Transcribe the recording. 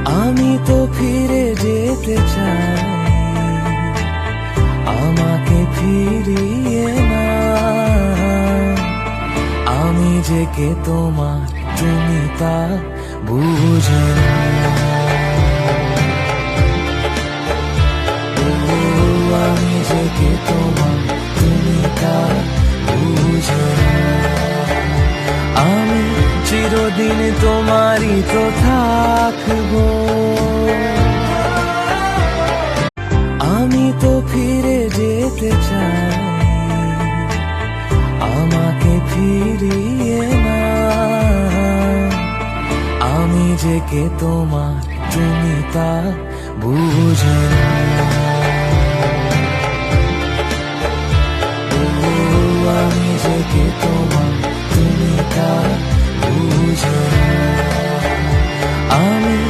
আমি তো ফিরে যেতে চাই, আমাকে ফিরিয়ে না। আমি যে কে তোমার, তুমি তা বুঝে না। আমি যে কে তোমার, তুমি তা বুঝে না। আমি চিরদিন তোমারই তো থাকবো। আমি তো ফিরে যেতে চাই, আমাকে ফিরিয়ে না। আমি যে কে তোমার, তুমি তা বুঝে না। আমি যে কে তোমার, তুমি তা বুঝে না।